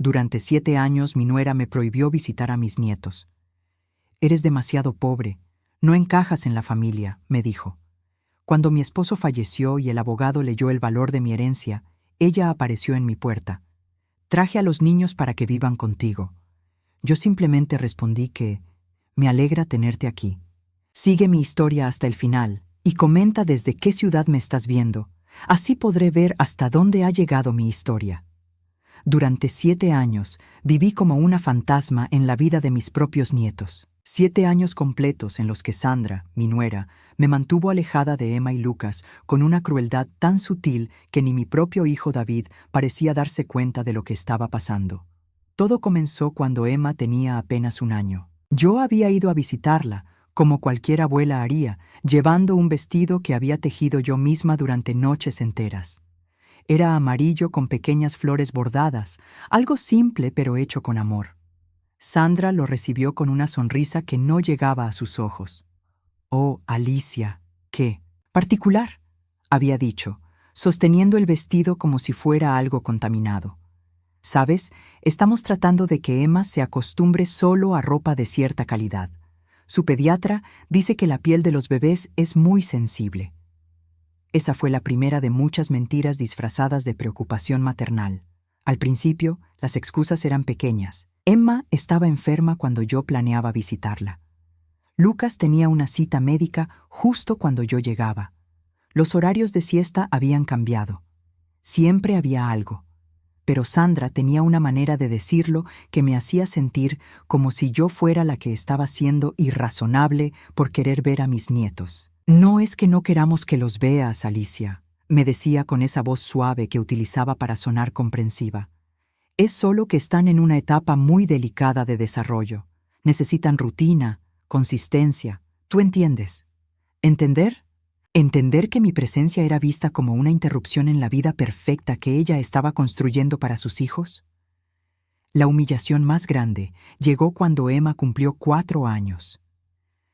Durante 7 años mi nuera me prohibió visitar a mis nietos. «Eres demasiado pobre, no encajas en la familia», me dijo. Cuando mi esposo falleció y el abogado leyó el valor de mi herencia, ella apareció en mi puerta. «Traje a los niños para que vivan contigo». Yo simplemente respondí que «me alegra tenerte aquí». Sigue mi historia hasta el final y comenta desde qué ciudad me estás viendo. Así podré ver hasta dónde ha llegado mi historia. Durante 7 años viví como una fantasma en la vida de mis propios nietos. 7 años completos en los que Sandra, mi nuera, me mantuvo alejada de Emma y Lucas con una crueldad tan sutil que ni mi propio hijo David parecía darse cuenta de lo que estaba pasando. Todo comenzó cuando Emma tenía apenas 1 año. Yo había ido a visitarla, como cualquier abuela haría, llevando un vestido que había tejido yo misma durante noches enteras. Era amarillo con pequeñas flores bordadas, algo simple pero hecho con amor. Sandra lo recibió con una sonrisa que no llegaba a sus ojos. «Oh, Alicia, qué particular», había dicho, sosteniendo el vestido como si fuera algo contaminado. «¿Sabes? Estamos tratando de que Emma se acostumbre solo a ropa de cierta calidad. Su pediatra dice que la piel de los bebés es muy sensible». Esa fue la primera de muchas mentiras disfrazadas de preocupación maternal. Al principio, las excusas eran pequeñas. Emma estaba enferma cuando yo planeaba visitarla. Lucas tenía una cita médica justo cuando yo llegaba. Los horarios de siesta habían cambiado. Siempre había algo. Pero Sandra tenía una manera de decirlo que me hacía sentir como si yo fuera la que estaba siendo irrazonable por querer ver a mis nietos. «No es que no queramos que los veas, Alicia», me decía con esa voz suave que utilizaba para sonar comprensiva. «Es solo que están en una etapa muy delicada de desarrollo. Necesitan rutina, consistencia. ¿Tú entiendes? ¿Entender? Entender que mi presencia era vista como una interrupción en la vida perfecta que ella estaba construyendo para sus hijos». La humillación más grande llegó cuando Emma cumplió 4 años.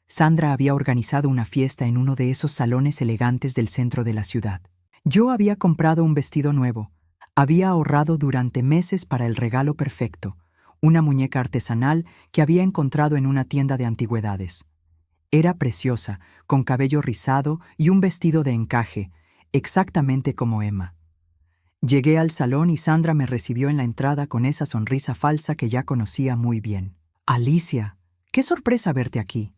Sandra había organizado una fiesta en uno de esos salones elegantes del centro de la ciudad. Yo había comprado un vestido nuevo. Había ahorrado durante meses para el regalo perfecto, una muñeca artesanal que había encontrado en una tienda de antigüedades. Era preciosa, con cabello rizado y un vestido de encaje, exactamente como Emma. Llegué al salón y Sandra me recibió en la entrada con esa sonrisa falsa que ya conocía muy bien. «Alicia, qué sorpresa verte aquí».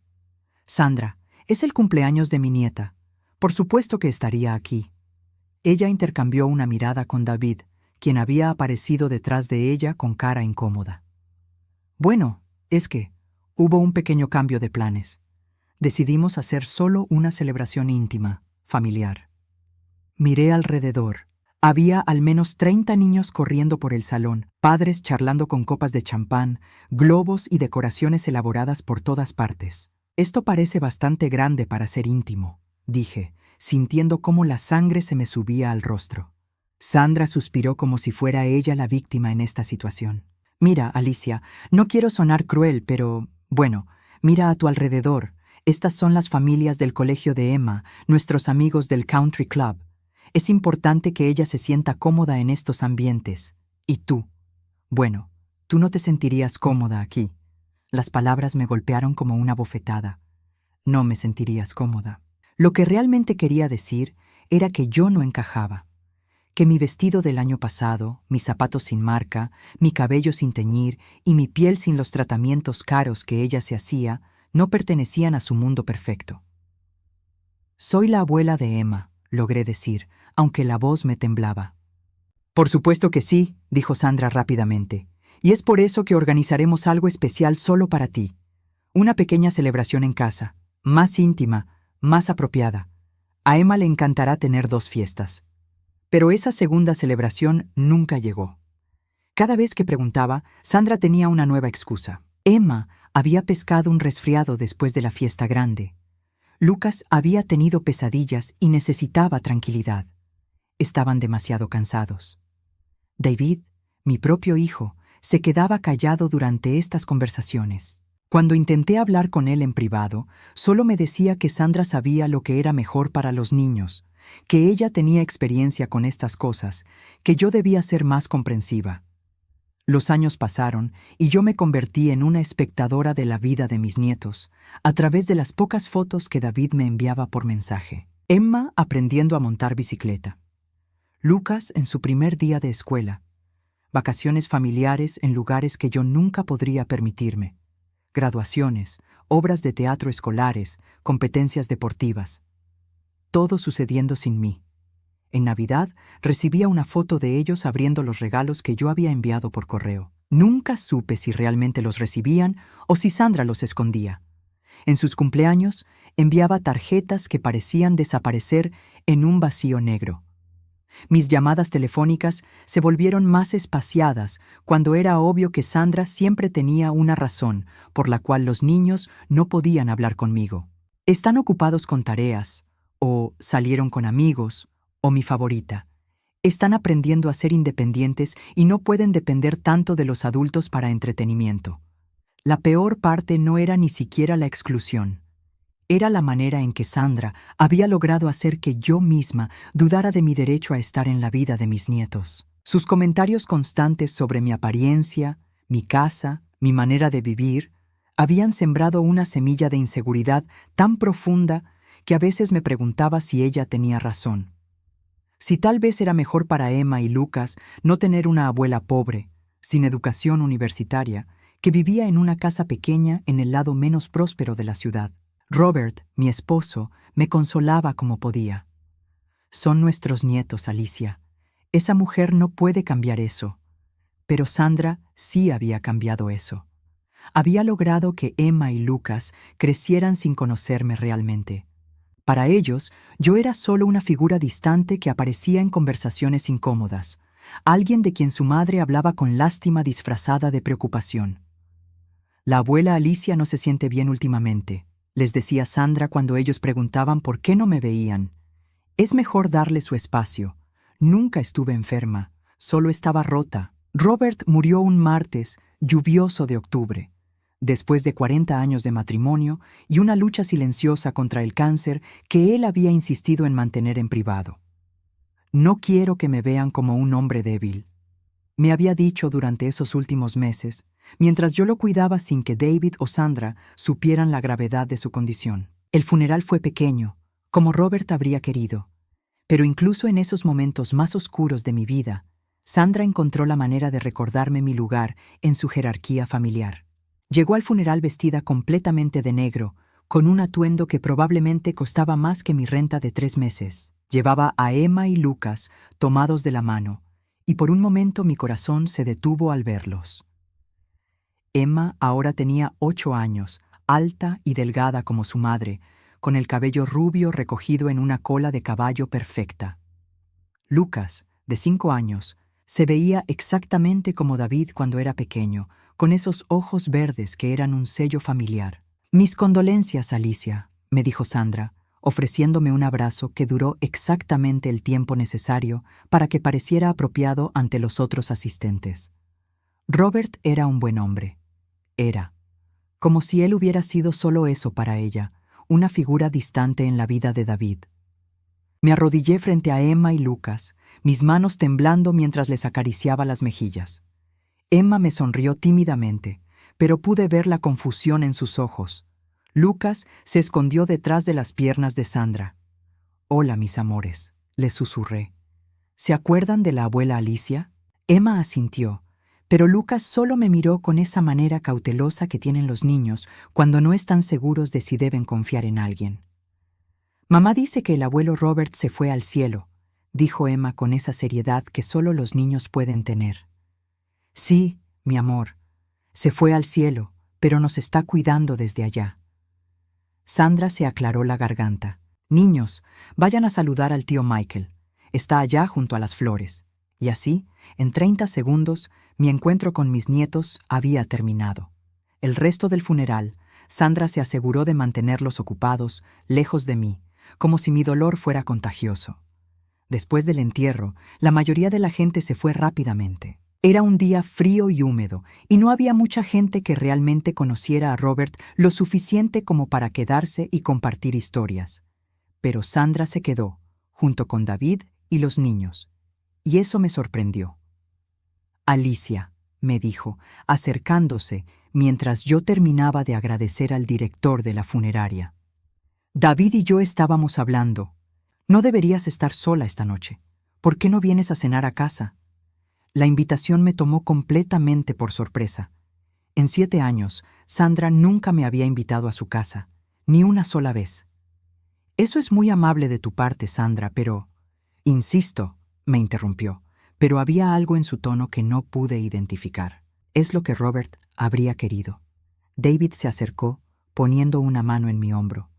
«Sandra, es el cumpleaños de mi nieta. Por supuesto que estaría aquí». Ella intercambió una mirada con David, quien había aparecido detrás de ella con cara incómoda. «Bueno, es que hubo un pequeño cambio de planes. Decidimos hacer solo una celebración íntima, familiar». Miré alrededor. Había al menos 30 niños corriendo por el salón, padres charlando con copas de champán, globos y decoraciones elaboradas por todas partes. «Esto parece bastante grande para ser íntimo», dije, sintiendo cómo la sangre se me subía al rostro. Sandra suspiró como si fuera ella la víctima en esta situación. «Mira, Alicia, no quiero sonar cruel, pero, bueno, mira a tu alrededor. Estas son las familias del colegio de Emma, nuestros amigos del country club. Es importante que ella se sienta cómoda en estos ambientes. Y tú. Bueno, tú no te sentirías cómoda aquí». Las palabras me golpearon como una bofetada. «No me sentirías cómoda». Lo que realmente quería decir era que yo no encajaba, que mi vestido del año pasado, mis zapatos sin marca, mi cabello sin teñir y mi piel sin los tratamientos caros que ella se hacía no pertenecían a su mundo perfecto. «Soy la abuela de Emma», logré decir, aunque la voz me temblaba. «Por supuesto que sí», dijo Sandra rápidamente. «Y es por eso que organizaremos algo especial solo para ti. Una pequeña celebración en casa, más íntima, más apropiada. A Emma le encantará tener 2 fiestas». Pero esa segunda celebración nunca llegó. Cada vez que preguntaba, Sandra tenía una nueva excusa. Emma había pescado un resfriado después de la fiesta grande. Lucas había tenido pesadillas y necesitaba tranquilidad. Estaban demasiado cansados. David, mi propio hijo, se quedaba callado durante estas conversaciones. Cuando intenté hablar con él en privado, solo me decía que Sandra sabía lo que era mejor para los niños, que ella tenía experiencia con estas cosas, que yo debía ser más comprensiva. Los años pasaron y yo me convertí en una espectadora de la vida de mis nietos, a través de las pocas fotos que David me enviaba por mensaje. Emma aprendiendo a montar bicicleta. Lucas en su primer día de escuela. Vacaciones familiares en lugares que yo nunca podría permitirme. Graduaciones, obras de teatro escolares, competencias deportivas. Todo sucediendo sin mí. En Navidad recibía una foto de ellos abriendo los regalos que yo había enviado por correo. Nunca supe si realmente los recibían o si Sandra los escondía. En sus cumpleaños enviaba tarjetas que parecían desaparecer en un vacío negro. Mis llamadas telefónicas se volvieron más espaciadas cuando era obvio que Sandra siempre tenía una razón por la cual los niños no podían hablar conmigo. Están ocupados con tareas, o salieron con amigos, o mi favorita. Están aprendiendo a ser independientes y no pueden depender tanto de los adultos para entretenimiento. La peor parte no era ni siquiera la exclusión. Era la manera en que Sandra había logrado hacer que yo misma dudara de mi derecho a estar en la vida de mis nietos. Sus comentarios constantes sobre mi apariencia, mi casa, mi manera de vivir, habían sembrado una semilla de inseguridad tan profunda que a veces me preguntaba si ella tenía razón. Si tal vez era mejor para Emma y Lucas no tener una abuela pobre, sin educación universitaria, que vivía en una casa pequeña en el lado menos próspero de la ciudad. Robert, mi esposo, me consolaba como podía. Son nuestros nietos, Alicia. Esa mujer no puede cambiar eso. Pero Sandra sí había cambiado eso. Había logrado que Emma y Lucas crecieran sin conocerme realmente. Para ellos, yo era solo una figura distante que aparecía en conversaciones incómodas, alguien de quien su madre hablaba con lástima disfrazada de preocupación. La abuela Alicia no se siente bien últimamente, les decía Sandra cuando ellos preguntaban por qué no me veían. Es mejor darle su espacio. Nunca estuve enferma, solo estaba rota. Robert murió un martes lluvioso de octubre. Después de 40 años de matrimonio y una lucha silenciosa contra el cáncer que él había insistido en mantener en privado. No quiero que me vean como un hombre débil. Me había dicho durante esos últimos meses, mientras yo lo cuidaba sin que David o Sandra supieran la gravedad de su condición. El funeral fue pequeño, como Robert habría querido, pero incluso en esos momentos más oscuros de mi vida, Sandra encontró la manera de recordarme mi lugar en su jerarquía familiar. Llegó al funeral vestida completamente de negro, con un atuendo que probablemente costaba más que mi renta de 3 meses. Llevaba a Emma y Lucas tomados de la mano, y por un momento mi corazón se detuvo al verlos. Emma ahora tenía 8 años, alta y delgada como su madre, con el cabello rubio recogido en una cola de caballo perfecta. Lucas, de 5 años, se veía exactamente como David cuando era pequeño, con esos ojos verdes que eran un sello familiar. «Mis condolencias, Alicia», me dijo Sandra, ofreciéndome un abrazo que duró exactamente el tiempo necesario para que pareciera apropiado ante los otros asistentes. Robert era un buen hombre. Era. Como si él hubiera sido solo eso para ella, una figura distante en la vida de David. Me arrodillé frente a Emma y Lucas, mis manos temblando mientras les acariciaba las mejillas. Emma me sonrió tímidamente, pero pude ver la confusión en sus ojos. Lucas se escondió detrás de las piernas de Sandra. «Hola, mis amores», les susurré. «¿Se acuerdan de la abuela Alicia?» Emma asintió, pero Lucas solo me miró con esa manera cautelosa que tienen los niños cuando no están seguros de si deben confiar en alguien. «Mamá dice que el abuelo Robert se fue al cielo», dijo Emma con esa seriedad que solo los niños pueden tener. «Sí, mi amor, se fue al cielo, pero nos está cuidando desde allá». Sandra se aclaró la garganta. «Niños, vayan a saludar al tío Michael. Está allá junto a las flores». Y así, en 30 segundos, mi encuentro con mis nietos había terminado. El resto del funeral, Sandra se aseguró de mantenerlos ocupados, lejos de mí, como si mi dolor fuera contagioso. Después del entierro, la mayoría de la gente se fue rápidamente. Era un día frío y húmedo, y no había mucha gente que realmente conociera a Robert lo suficiente como para quedarse y compartir historias. Pero Sandra se quedó, junto con David y los niños, y eso me sorprendió. «Alicia», me dijo, acercándose mientras yo terminaba de agradecer al director de la funeraria. David y yo estábamos hablando. No deberías estar sola esta noche. ¿Por qué no vienes a cenar a casa? La invitación me tomó completamente por sorpresa. En 7 años, Sandra nunca me había invitado a su casa, ni una sola vez. Eso es muy amable de tu parte, Sandra, pero... Insisto, me interrumpió, pero había algo en su tono que no pude identificar. Es lo que Robert habría querido. David se acercó, poniendo una mano en mi hombro.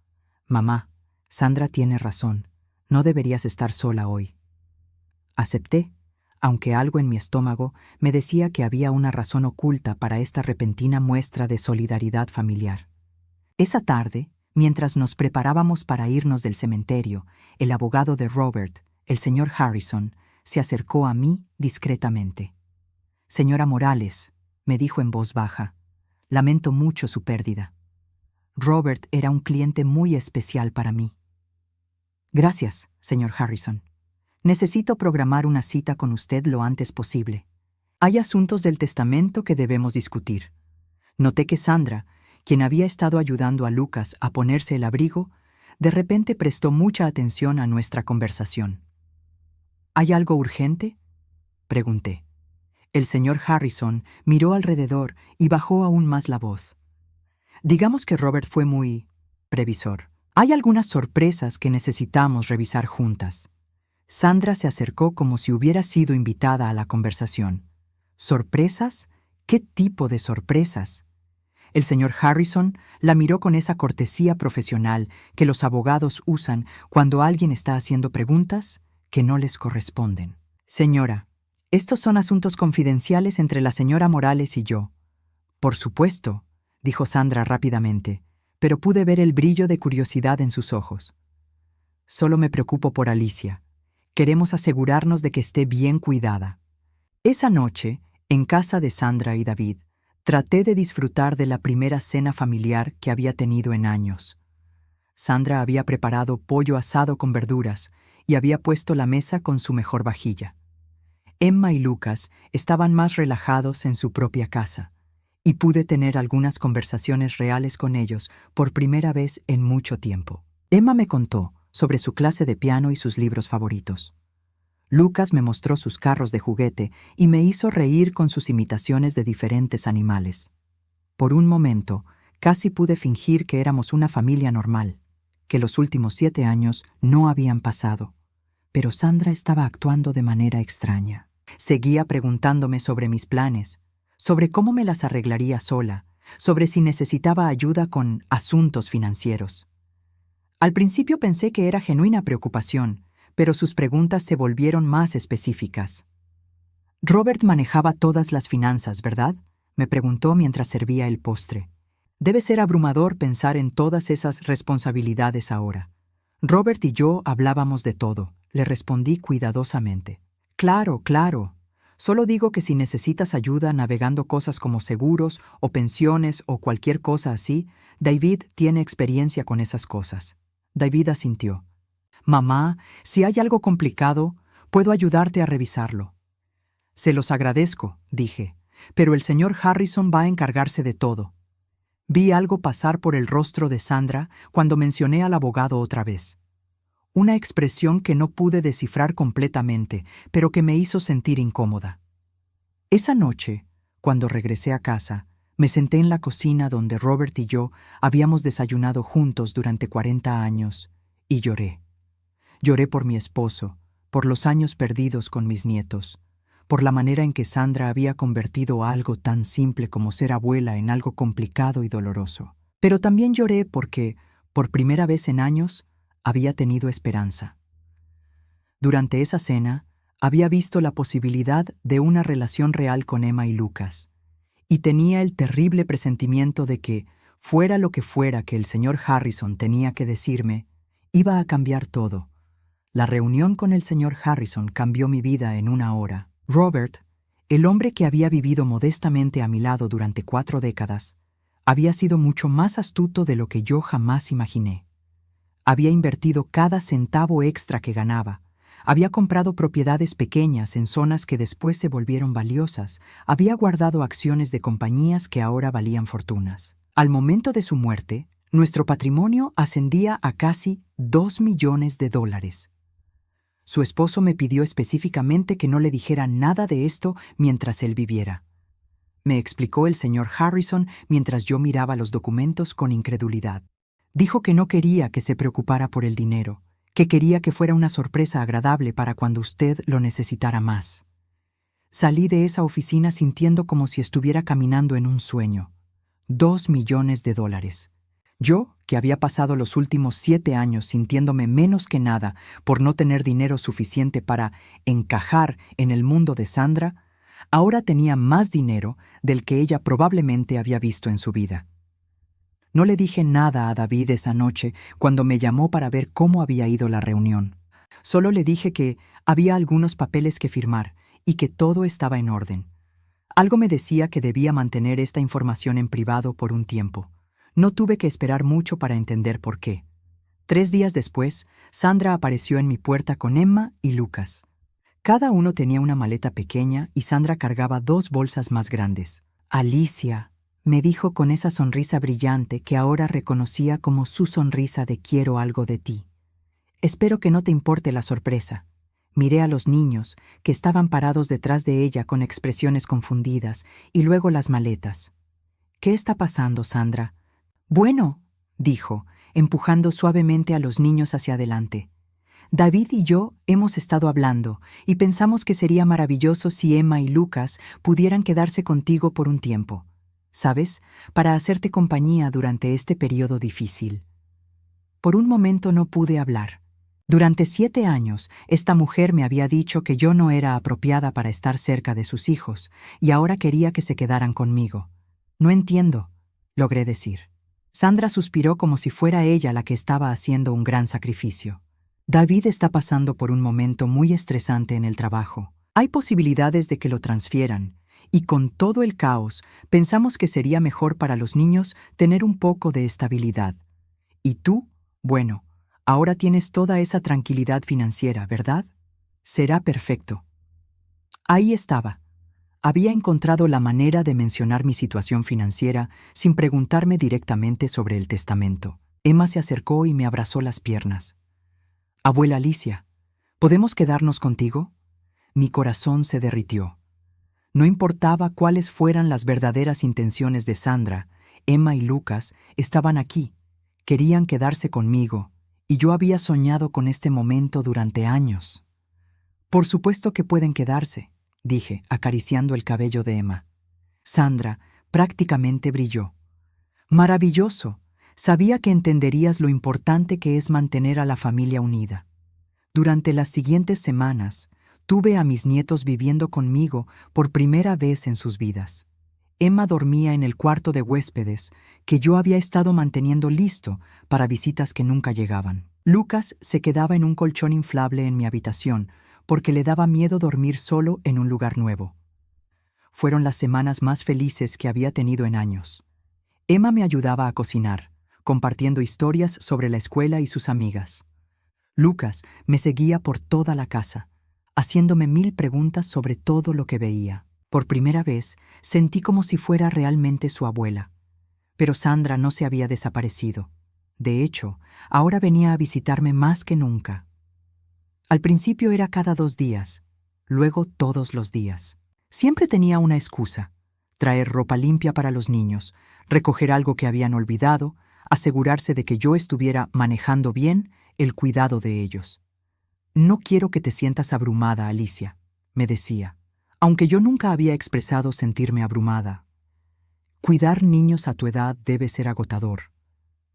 Mamá, Sandra tiene razón. No deberías estar sola hoy. Acepté, aunque algo en mi estómago me decía que había una razón oculta para esta repentina muestra de solidaridad familiar. Esa tarde, mientras nos preparábamos para irnos del cementerio, el abogado de Robert, el señor Harrison, se acercó a mí discretamente. Señora Morales, me dijo en voz baja, lamento mucho su pérdida. Robert era un cliente muy especial para mí. Gracias, señor Harrison. Necesito programar una cita con usted lo antes posible. Hay asuntos del testamento que debemos discutir. Noté que Sandra, quien había estado ayudando a Lucas a ponerse el abrigo, de repente prestó mucha atención a nuestra conversación. ¿Hay algo urgente?, pregunté. El señor Harrison miró alrededor y bajó aún más la voz. Digamos que Robert fue muy previsor. Hay algunas sorpresas que necesitamos revisar juntas. Sandra se acercó como si hubiera sido invitada a la conversación. ¿Sorpresas? ¿Qué tipo de sorpresas? El señor Harrison la miró con esa cortesía profesional que los abogados usan cuando alguien está haciendo preguntas que no les corresponden. Señora, estos son asuntos confidenciales entre la señora Morales y yo. Por supuesto, dijo Sandra rápidamente, pero pude ver el brillo de curiosidad en sus ojos. Solo me preocupo por Alicia. Queremos asegurarnos de que esté bien cuidada. Esa noche, en casa de Sandra y David, traté de disfrutar de la primera cena familiar que había tenido en años. Sandra había preparado pollo asado con verduras y había puesto la mesa con su mejor vajilla. Emma y Lucas estaban más relajados en su propia casa, y pude tener algunas conversaciones reales con ellos por primera vez en mucho tiempo. Emma me contó sobre su clase de piano y sus libros favoritos. Lucas me mostró sus carros de juguete y me hizo reír con sus imitaciones de diferentes animales. Por un momento, casi pude fingir que éramos una familia normal, que los últimos 7 años no habían pasado. Pero Sandra estaba actuando de manera extraña. Seguía preguntándome sobre mis planes, sobre cómo me las arreglaría sola, sobre si necesitaba ayuda con asuntos financieros. Al principio pensé que era genuina preocupación, pero sus preguntas se volvieron más específicas. «Robert manejaba todas las finanzas, ¿verdad?», me preguntó mientras servía el postre. Debe ser abrumador pensar en todas esas responsabilidades ahora. Robert y yo hablábamos de todo, le respondí cuidadosamente. Claro, claro. Solo digo que si necesitas ayuda navegando cosas como seguros o pensiones o cualquier cosa así, David tiene experiencia con esas cosas. David asintió. Mamá, si hay algo complicado, puedo ayudarte a revisarlo. Se los agradezco, dije, pero el señor Harrison va a encargarse de todo. Vi algo pasar por el rostro de Sandra cuando mencioné al abogado otra vez. Una expresión que no pude descifrar completamente, pero que me hizo sentir incómoda. Esa noche, cuando regresé a casa, me senté en la cocina donde Robert y yo habíamos desayunado juntos durante 40 años y lloré. Lloré por mi esposo, por los años perdidos con mis nietos, por la manera en que Sandra había convertido algo tan simple como ser abuela en algo complicado y doloroso. Pero también lloré porque, por primera vez en años, había tenido esperanza. Durante esa cena, había visto la posibilidad de una relación real con Emma y Lucas, y tenía el terrible presentimiento de que, fuera lo que fuera que el señor Harrison tenía que decirme, iba a cambiar todo. La reunión con el señor Harrison cambió mi vida en una hora. Robert, el hombre que había vivido modestamente a mi lado durante 4 décadas, había sido mucho más astuto de lo que yo jamás imaginé. Había invertido cada centavo extra que ganaba, Había comprado propiedades pequeñas en zonas que después se volvieron valiosas. Había guardado acciones de compañías que ahora valían fortunas. Al momento de su muerte, nuestro patrimonio ascendía a casi $2 millones. Su esposo me pidió específicamente que no le dijera nada de esto mientras él viviera. Me explicó el señor Harrison mientras yo miraba los documentos con incredulidad. Dijo que no quería que se preocupara por el dinero, que quería que fuera una sorpresa agradable para cuando usted lo necesitara más. Salí de esa oficina sintiendo como si estuviera caminando en un sueño. $2 millones. Yo, que había pasado los últimos 7 años sintiéndome menos que nada por no tener dinero suficiente para encajar en el mundo de Sandra, ahora tenía más dinero del que ella probablemente había visto en su vida. No le dije nada a David esa noche cuando me llamó para ver cómo había ido la reunión. Solo le dije que había algunos papeles que firmar y que todo estaba en orden. Algo me decía que debía mantener esta información en privado por un tiempo. No tuve que esperar mucho para entender por qué. 3 días después, Sandra apareció en mi puerta con Emma y Lucas. Cada uno tenía una maleta pequeña y Sandra cargaba 2 bolsas más grandes. «Alicia», me dijo con esa sonrisa brillante que ahora reconocía como su sonrisa de «quiero algo de ti». «Espero que no te importe la sorpresa». Miré a los niños, que estaban parados detrás de ella con expresiones confundidas, y luego las maletas. «¿Qué está pasando, Sandra?» «Bueno», dijo, empujando suavemente a los niños hacia adelante. «David y yo hemos estado hablando y pensamos que sería maravilloso si Emma y Lucas pudieran quedarse contigo por un tiempo, ¿sabes? Para hacerte compañía durante este periodo difícil». Por un momento no pude hablar. Durante 7 años, esta mujer me había dicho que yo no era apropiada para estar cerca de sus hijos, y ahora quería que se quedaran conmigo. «No entiendo», logré decir. Sandra suspiró como si fuera ella la que estaba haciendo un gran sacrificio. «David está pasando por un momento muy estresante en el trabajo. Hay posibilidades de que lo transfieran, y con todo el caos, pensamos que sería mejor para los niños tener un poco de estabilidad. Y tú, bueno, ahora tienes toda esa tranquilidad financiera, ¿verdad? Será perfecto». Ahí estaba. Había encontrado la manera de mencionar mi situación financiera sin preguntarme directamente sobre el testamento. Emma se acercó y me abrazó las piernas. «Abuela Alicia, ¿podemos quedarnos contigo?» Mi corazón se derritió. No importaba cuáles fueran las verdaderas intenciones de Sandra, Emma y Lucas estaban aquí, querían quedarse conmigo, y yo había soñado con este momento durante años. «Por supuesto que pueden quedarse», dije, acariciando el cabello de Emma. Sandra prácticamente brilló. «Maravilloso. Sabía que entenderías lo importante que es mantener a la familia unida». Durante las siguientes semanas, tuve a mis nietos viviendo conmigo por primera vez en sus vidas. Emma dormía en el cuarto de huéspedes que yo había estado manteniendo listo para visitas que nunca llegaban. Lucas se quedaba en un colchón inflable en mi habitación porque le daba miedo dormir solo en un lugar nuevo. Fueron las semanas más felices que había tenido en años. Emma me ayudaba a cocinar, compartiendo historias sobre la escuela y sus amigas. Lucas me seguía por toda la casa, haciéndome 1000 preguntas sobre todo lo que veía. Por primera vez sentí como si fuera realmente su abuela. Pero Sandra no se había desaparecido. De hecho, ahora venía a visitarme más que nunca. Al principio era cada 2 días, luego todos los días. Siempre tenía una excusa: traer ropa limpia para los niños, recoger algo que habían olvidado, asegurarse de que yo estuviera manejando bien el cuidado de ellos. «No quiero que te sientas abrumada, Alicia», me decía, aunque yo nunca había expresado sentirme abrumada. Cuidar niños a tu edad debe ser agotador.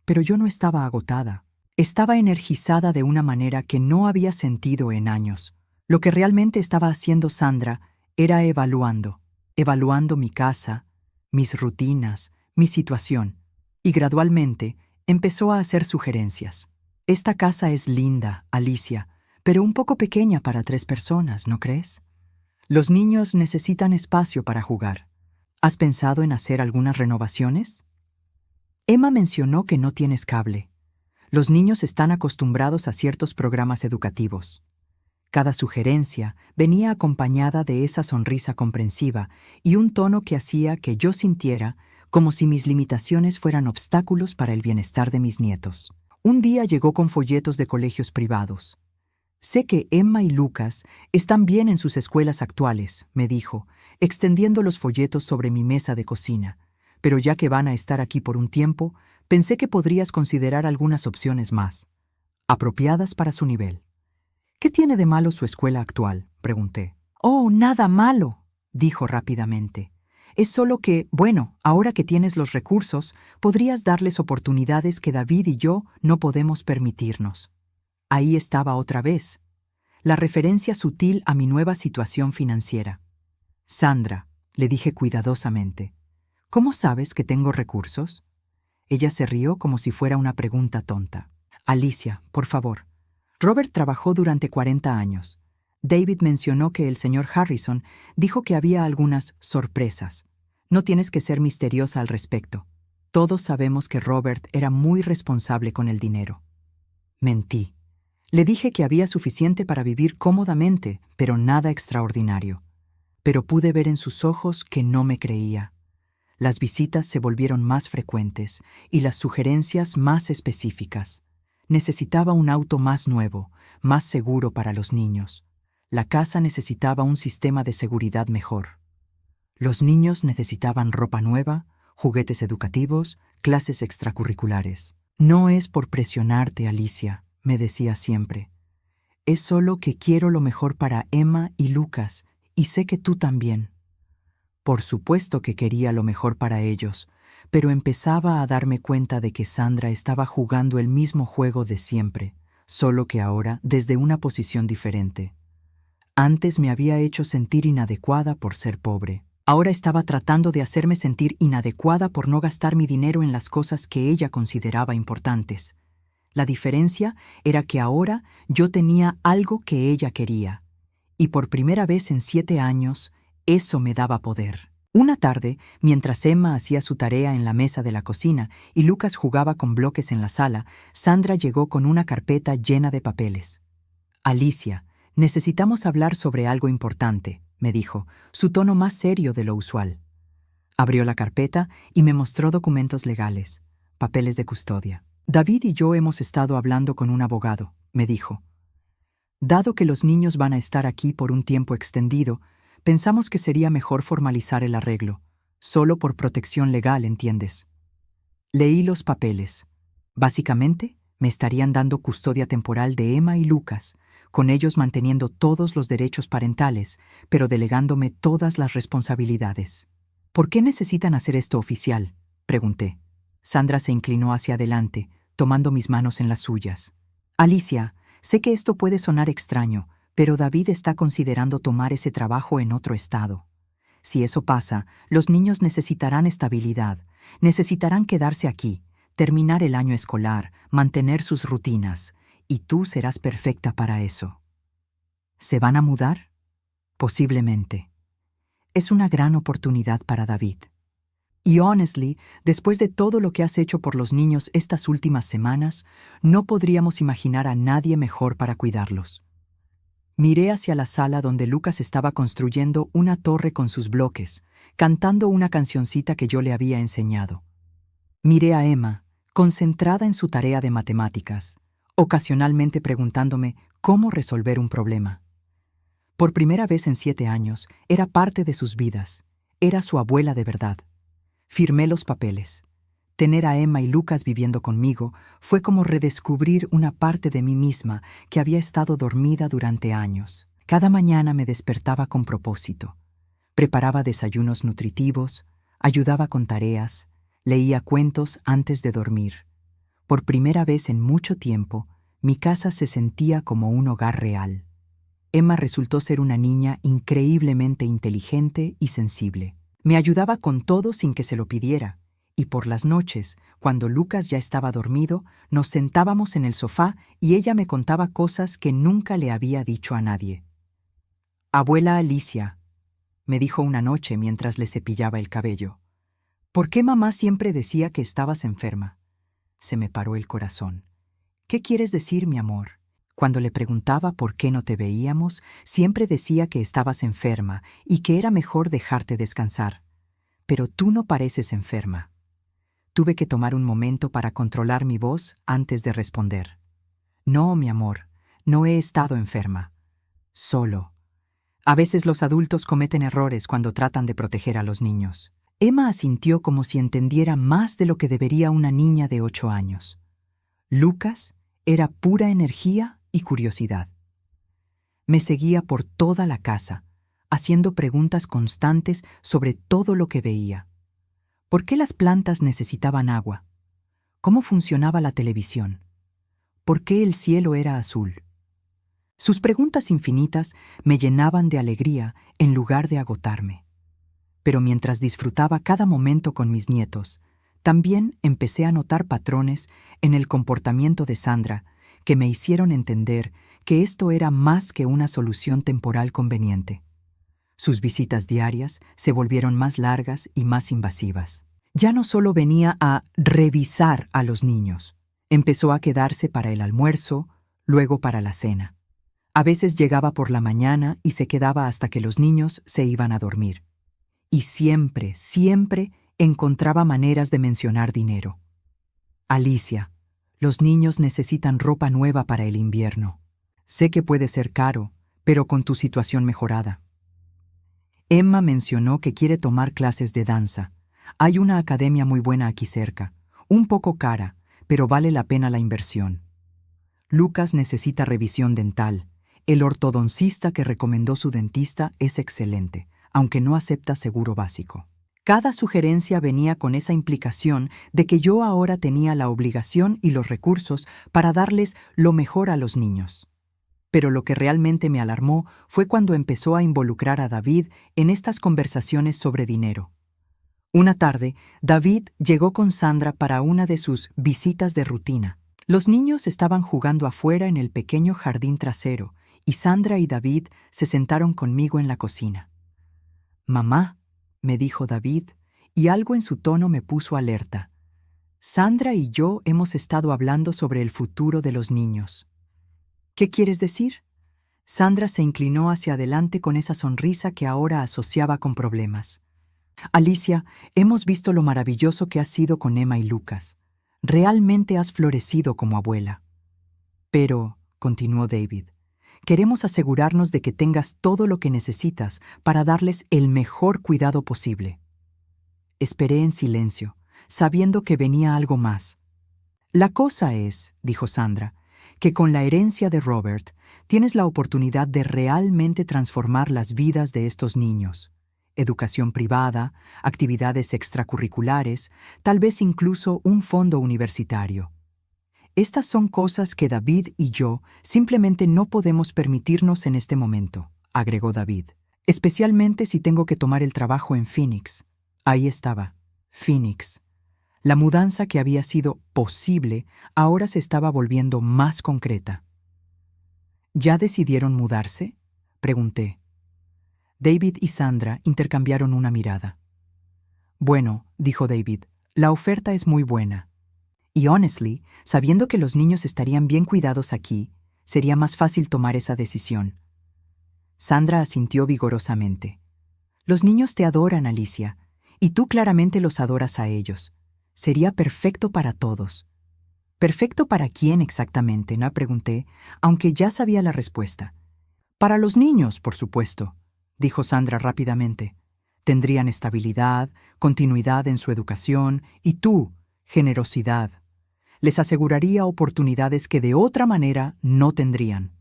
Pero yo no estaba agotada. Estaba energizada de una manera que no había sentido en años. Lo que realmente estaba haciendo Sandra era evaluando mi casa, mis rutinas, mi situación, y gradualmente empezó a hacer sugerencias. «Esta casa es linda, Alicia, pero un poco pequeña para 3 personas, ¿no crees? Los niños necesitan espacio para jugar. ¿Has pensado en hacer algunas renovaciones?» Emma mencionó que no tienes cable. Los niños están acostumbrados a ciertos programas educativos. Cada sugerencia venía acompañada de esa sonrisa comprensiva y un tono que hacía que yo sintiera como si mis limitaciones fueran obstáculos para el bienestar de mis nietos. Un día llegó con folletos de colegios privados. «Sé que Emma y Lucas están bien en sus escuelas actuales», me dijo, extendiendo los folletos sobre mi mesa de cocina. «Pero ya que van a estar aquí por un tiempo, pensé que podrías considerar algunas opciones más, apropiadas para su nivel». «¿Qué tiene de malo su escuela actual?», pregunté. «Oh, nada malo», dijo rápidamente. «Es solo que, bueno, ahora que tienes los recursos, podrías darles oportunidades que David y yo no podemos permitirnos». Ahí estaba otra vez, la referencia sutil a mi nueva situación financiera. «Sandra», le dije cuidadosamente, «¿cómo sabes que tengo recursos?». Ella se rió como si fuera una pregunta tonta. «Alicia, por favor. Robert trabajó durante 40 años. David mencionó que el señor Harrison dijo que había algunas sorpresas. No tienes que ser misteriosa al respecto. Todos sabemos que Robert era muy responsable con el dinero». Mentí. Le dije que había suficiente para vivir cómodamente, pero nada extraordinario. Pero pude ver en sus ojos que no me creía. Las visitas se volvieron más frecuentes y las sugerencias más específicas. Necesitaba un auto más nuevo, más seguro para los niños. La casa necesitaba un sistema de seguridad mejor. Los niños necesitaban ropa nueva, juguetes educativos, clases extracurriculares. «No es por presionarte, Alicia», me decía siempre. «Es solo que quiero lo mejor para Emma y Lucas, y sé que tú también». Por supuesto que quería lo mejor para ellos, pero empezaba a darme cuenta de que Sandra estaba jugando el mismo juego de siempre, solo que ahora desde una posición diferente. Antes me había hecho sentir inadecuada por ser pobre. Ahora estaba tratando de hacerme sentir inadecuada por no gastar mi dinero en las cosas que ella consideraba importantes. La diferencia era que ahora yo tenía algo que ella quería, y por primera vez en 7 años, eso me daba poder. Una tarde, mientras Emma hacía su tarea en la mesa de la cocina y Lucas jugaba con bloques en la sala, Sandra llegó con una carpeta llena de papeles. «Alicia, necesitamos hablar sobre algo importante», me dijo, su tono más serio de lo usual. Abrió la carpeta y me mostró documentos legales, papeles de custodia. «David y yo hemos estado hablando con un abogado», me dijo. «Dado que los niños van a estar aquí por un tiempo extendido, pensamos que sería mejor formalizar el arreglo, solo por protección legal, ¿entiendes?». Leí los papeles. Básicamente, me estarían dando custodia temporal de Emma y Lucas, con ellos manteniendo todos los derechos parentales, pero delegándome todas las responsabilidades. «¿Por qué necesitan hacer esto oficial?», pregunté. Sandra se inclinó hacia adelante, tomando mis manos en las suyas. «Alicia, sé que esto puede sonar extraño, pero David está considerando tomar ese trabajo en otro estado. Si eso pasa, los niños necesitarán estabilidad, necesitarán quedarse aquí, terminar el año escolar, mantener sus rutinas, y tú serás perfecta para eso». «¿Se van a mudar?». «Posiblemente. Es una gran oportunidad para David. Y honestly, después de todo lo que has hecho por los niños estas últimas semanas, no podríamos imaginar a nadie mejor para cuidarlos». Miré hacia la sala donde Lucas estaba construyendo una torre con sus bloques, cantando una cancioncita que yo le había enseñado. Miré a Emma, concentrada en su tarea de matemáticas, ocasionalmente preguntándome cómo resolver un problema. Por primera vez en 7 años, era parte de sus vidas, era su abuela de verdad. Firmé los papeles. Tener a Emma y Lucas viviendo conmigo fue como redescubrir una parte de mí misma que había estado dormida durante años. Cada mañana me despertaba con propósito. Preparaba desayunos nutritivos, ayudaba con tareas, leía cuentos antes de dormir. Por primera vez en mucho tiempo, mi casa se sentía como un hogar real. Emma resultó ser una niña increíblemente inteligente y sensible. Me ayudaba con todo sin que se lo pidiera. Y por las noches, cuando Lucas ya estaba dormido, nos sentábamos en el sofá y ella me contaba cosas que nunca le había dicho a nadie. «Abuela Alicia», me dijo una noche mientras le cepillaba el cabello, «¿por qué mamá siempre decía que estabas enferma?». Se me paró el corazón. «¿Qué quieres decir, mi amor?». Cuando le preguntaba por qué no te veíamos, siempre decía que estabas enferma y que era mejor dejarte descansar. Pero tú no pareces enferma. Tuve que tomar un momento para controlar mi voz antes de responder. No, mi amor, no he estado enferma. Solo. A veces los adultos cometen errores cuando tratan de proteger a los niños. Emma asintió como si entendiera más de lo que debería una niña de 8 años. Lucas era pura energía y curiosidad. Me seguía por toda la casa, haciendo preguntas constantes sobre todo lo que veía. ¿Por qué las plantas necesitaban agua? ¿Cómo funcionaba la televisión? ¿Por qué el cielo era azul? Sus preguntas infinitas me llenaban de alegría en lugar de agotarme. Pero mientras disfrutaba cada momento con mis nietos, también empecé a notar patrones en el comportamiento de Sandra que me hicieron entender que esto era más que una solución temporal conveniente. Sus visitas diarias se volvieron más largas y más invasivas. Ya no solo venía a revisar a los niños, empezó a quedarse para el almuerzo, luego para la cena. A veces llegaba por la mañana y se quedaba hasta que los niños se iban a dormir. Y siempre, siempre encontraba maneras de mencionar dinero. Alicia, los niños necesitan ropa nueva para el invierno. Sé que puede ser caro, pero con tu situación mejorada. Emma mencionó que quiere tomar clases de danza. Hay una academia muy buena aquí cerca, un poco cara, pero vale la pena la inversión. Lucas necesita revisión dental. El ortodoncista que recomendó su dentista es excelente, aunque no acepta seguro básico. Cada sugerencia venía con esa implicación de que yo ahora tenía la obligación y los recursos para darles lo mejor a los niños. Pero lo que realmente me alarmó fue cuando empezó a involucrar a David en estas conversaciones sobre dinero. Una tarde, David llegó con Sandra para una de sus visitas de rutina. Los niños estaban jugando afuera en el pequeño jardín trasero, y Sandra y David se sentaron conmigo en la cocina. «Mamá», me dijo David, y algo en su tono me puso alerta. «Sandra y yo hemos estado hablando sobre el futuro de los niños». «¿Qué quieres decir?». Sandra se inclinó hacia adelante con esa sonrisa que ahora asociaba con problemas. «Alicia, hemos visto lo maravilloso que has sido con Emma y Lucas. Realmente has florecido como abuela». «Pero», continuó David, «queremos asegurarnos de que tengas todo lo que necesitas para darles el mejor cuidado posible». Esperé en silencio, sabiendo que venía algo más. «La cosa es», dijo Sandra, «que con la herencia de Robert tienes la oportunidad de realmente transformar las vidas de estos niños. Educación privada, actividades extracurriculares, tal vez incluso un fondo universitario. Estas son cosas que David y yo simplemente no podemos permitirnos en este momento», agregó David, «especialmente si tengo que tomar el trabajo en Phoenix». Ahí estaba, Phoenix. La mudanza que había sido posible ahora se estaba volviendo más concreta. «¿Ya decidieron mudarse?», pregunté. David y Sandra intercambiaron una mirada. «Bueno», dijo David, «la oferta es muy buena. Y honestly, sabiendo que los niños estarían bien cuidados aquí, sería más fácil tomar esa decisión». Sandra asintió vigorosamente. «Los niños te adoran, Alicia, y tú claramente los adoras a ellos. Sería perfecto para todos». «¿Perfecto para quién exactamente?», no pregunté, aunque ya sabía la respuesta. «Para los niños, por supuesto», dijo Sandra rápidamente. «Tendrían estabilidad, continuidad en su educación y tú, generosidad. Les aseguraría oportunidades que de otra manera no tendrían.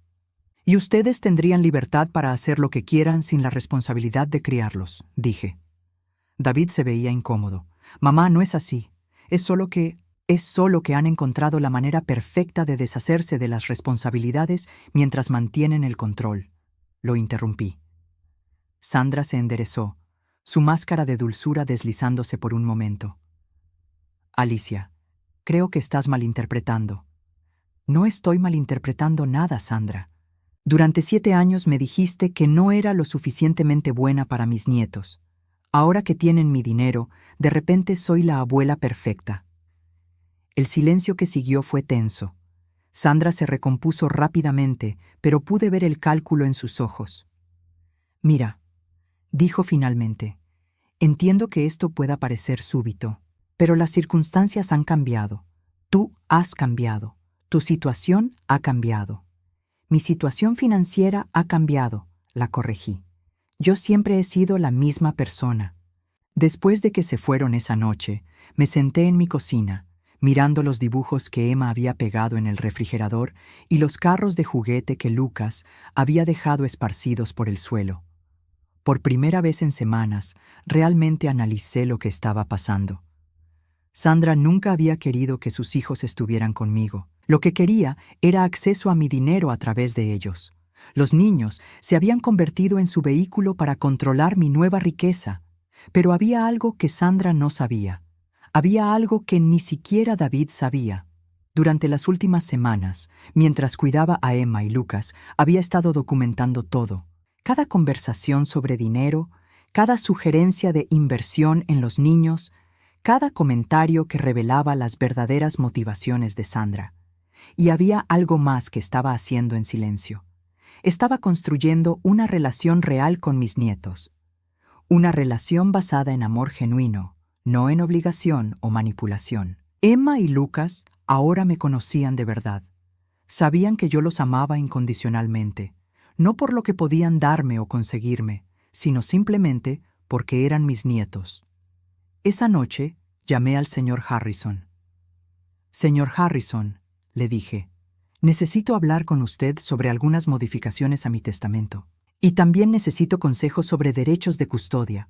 Y ustedes tendrían libertad para hacer lo que quieran sin la responsabilidad de criarlos», dije. David se veía incómodo. «Mamá, no es así. Es solo que han encontrado la manera perfecta de deshacerse de las responsabilidades mientras mantienen el control». Lo interrumpí. Sandra se enderezó, su máscara de dulzura deslizándose por un momento. «Alicia, creo que estás malinterpretando». «No estoy malinterpretando nada, Sandra. Durante 7 años me dijiste que no era lo suficientemente buena para mis nietos. Ahora que tienen mi dinero, de repente soy la abuela perfecta». El silencio que siguió fue tenso. Sandra se recompuso rápidamente, pero pude ver el cálculo en sus ojos. «Mira», dijo finalmente, «entiendo que esto pueda parecer súbito, pero las circunstancias han cambiado. Tú has cambiado. Tu situación ha cambiado. Mi situación financiera ha cambiado», la corregí. «Yo siempre he sido la misma persona». Después de que se fueron esa noche, me senté en mi cocina, mirando los dibujos que Emma había pegado en el refrigerador y los carros de juguete que Lucas había dejado esparcidos por el suelo. Por primera vez en semanas, realmente analicé lo que estaba pasando. Sandra nunca había querido que sus hijos estuvieran conmigo. Lo que quería era acceso a mi dinero a través de ellos. Los niños se habían convertido en su vehículo para controlar mi nueva riqueza. Pero había algo que Sandra no sabía. Había algo que ni siquiera David sabía. Durante las últimas semanas, mientras cuidaba a Emma y Lucas, había estado documentando todo. Cada conversación sobre dinero, cada sugerencia de inversión en los niños, cada comentario que revelaba las verdaderas motivaciones de Sandra. Y había algo más que estaba haciendo en silencio. Estaba construyendo una relación real con mis nietos. Una relación basada en amor genuino, no en obligación o manipulación. Emma y Lucas ahora me conocían de verdad. Sabían que yo los amaba incondicionalmente, no por lo que podían darme o conseguirme, sino simplemente porque eran mis nietos. Esa noche llamé al señor Harrison. «Señor Harrison», le dije, «necesito hablar con usted sobre algunas modificaciones a mi testamento. Y también necesito consejos sobre derechos de custodia».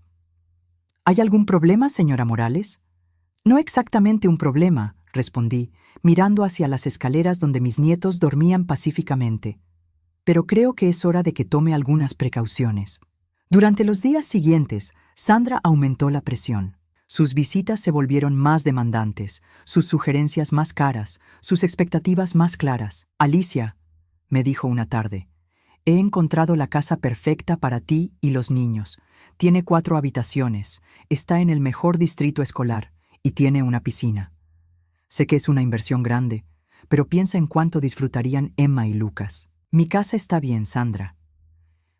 «¿Hay algún problema, señora Morales?» «No exactamente un problema», respondí, mirando hacia las escaleras donde mis nietos dormían pacíficamente. «Pero creo que es hora de que tome algunas precauciones». Durante los días siguientes, Sandra aumentó la presión. Sus visitas se volvieron más demandantes, sus sugerencias más caras, sus expectativas más claras. «Alicia», me dijo una tarde, «he encontrado la casa perfecta para ti y los niños. Tiene 4 habitaciones, está en el mejor distrito escolar y tiene una piscina. Sé que es una inversión grande, pero piensa en cuánto disfrutarían Emma y Lucas. Mi casa está bien, Sandra».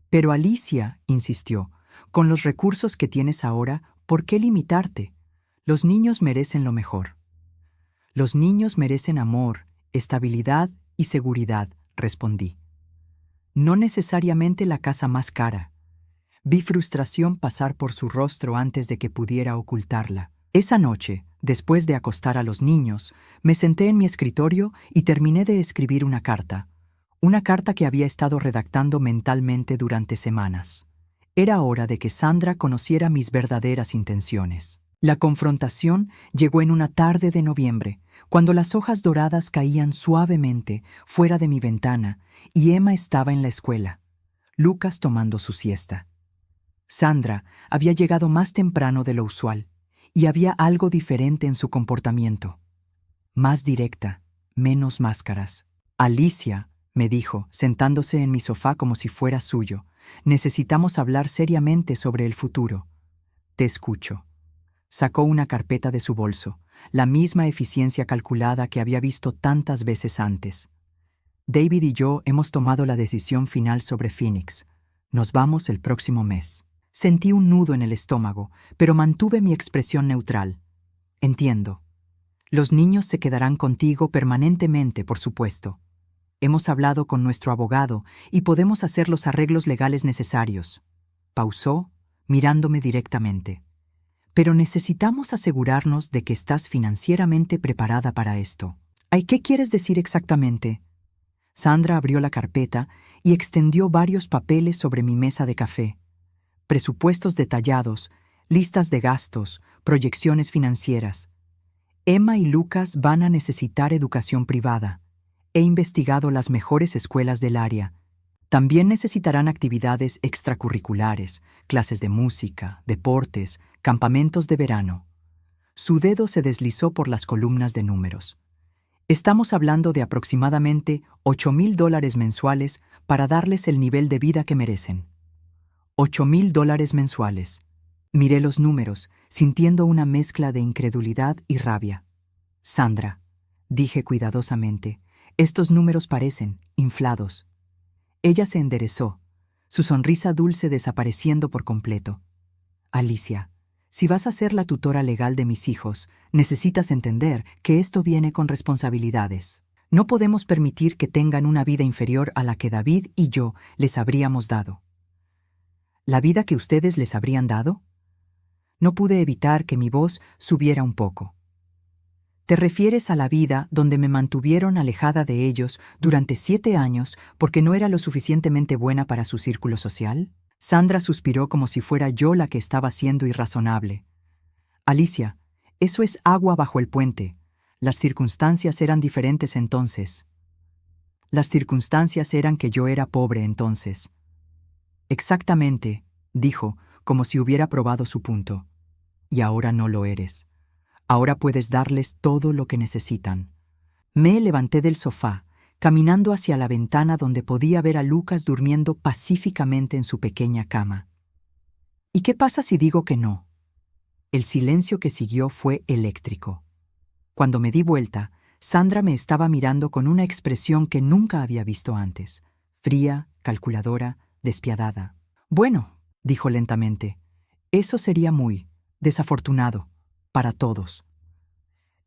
«Pero Alicia», insistió, «con los recursos que tienes ahora, ¿por qué limitarte? Los niños merecen lo mejor». «Los niños merecen amor, estabilidad y seguridad», respondí. «No necesariamente la casa más cara». Vi frustración pasar por su rostro antes de que pudiera ocultarla. Esa noche, después de acostar a los niños, me senté en mi escritorio y terminé de escribir una carta que había estado redactando mentalmente durante semanas. Era hora de que Sandra conociera mis verdaderas intenciones. La confrontación llegó en una tarde de noviembre, cuando las hojas doradas caían suavemente fuera de mi ventana y Emma estaba en la escuela, Lucas tomando su siesta. Sandra había llegado más temprano de lo usual y había algo diferente en su comportamiento. Más directa, menos máscaras. «Alicia», me dijo, sentándose en mi sofá como si fuera suyo, «necesitamos hablar seriamente sobre el futuro». «Te escucho». Sacó una carpeta de su bolso, la misma eficiencia calculada que había visto tantas veces antes. «David y yo hemos tomado la decisión final sobre Phoenix. Nos vamos el próximo mes». Sentí un nudo en el estómago, pero mantuve mi expresión neutral. «Entiendo. Los niños se quedarán contigo permanentemente, por supuesto. Hemos hablado con nuestro abogado y podemos hacer los arreglos legales necesarios». Pausó, mirándome directamente. «Pero necesitamos asegurarnos de que estás financieramente preparada para esto». «Ay, ¿qué quieres decir exactamente?» Sandra abrió la carpeta y extendió varios papeles sobre mi mesa de café. Presupuestos detallados, listas de gastos, proyecciones financieras. «Emma y Lucas van a necesitar educación privada. He investigado las mejores escuelas del área. También necesitarán actividades extracurriculares, clases de música, deportes, campamentos de verano». Su dedo se deslizó por las columnas de números. «Estamos hablando de aproximadamente $8,000 mensuales para darles el nivel de vida que merecen». $8,000 mensuales. Miré los números, sintiendo una mezcla de incredulidad y rabia. «Sandra», dije cuidadosamente, Estos números parecen inflados. Ella se enderezó, su sonrisa dulce desapareciendo por completo. Alicia, si vas a ser la tutora legal de mis hijos, necesitas entender que esto viene con responsabilidades. No podemos permitir que tengan una vida inferior a la que David y yo les habríamos dado. ¿La vida que ustedes les habrían dado? No pude evitar que mi voz subiera un poco. ¿Te refieres a la vida donde me mantuvieron alejada de ellos durante 7 años porque no era lo suficientemente buena para su círculo social? Sandra suspiró como si fuera yo la que estaba siendo irrazonable. Alicia, eso es agua bajo el puente. Las circunstancias eran diferentes entonces. Las circunstancias eran que yo era pobre entonces. Exactamente, dijo, como si hubiera probado su punto. Y ahora no lo eres. Ahora puedes darles todo lo que necesitan. Me levanté del sofá, caminando hacia la ventana donde podía ver a Lucas durmiendo pacíficamente en su pequeña cama. ¿Y qué pasa si digo que no? El silencio que siguió fue eléctrico. Cuando me di vuelta, Sandra me estaba mirando con una expresión que nunca había visto antes, fría, calculadora, despiadada. Bueno, dijo lentamente, eso sería muy desafortunado para todos.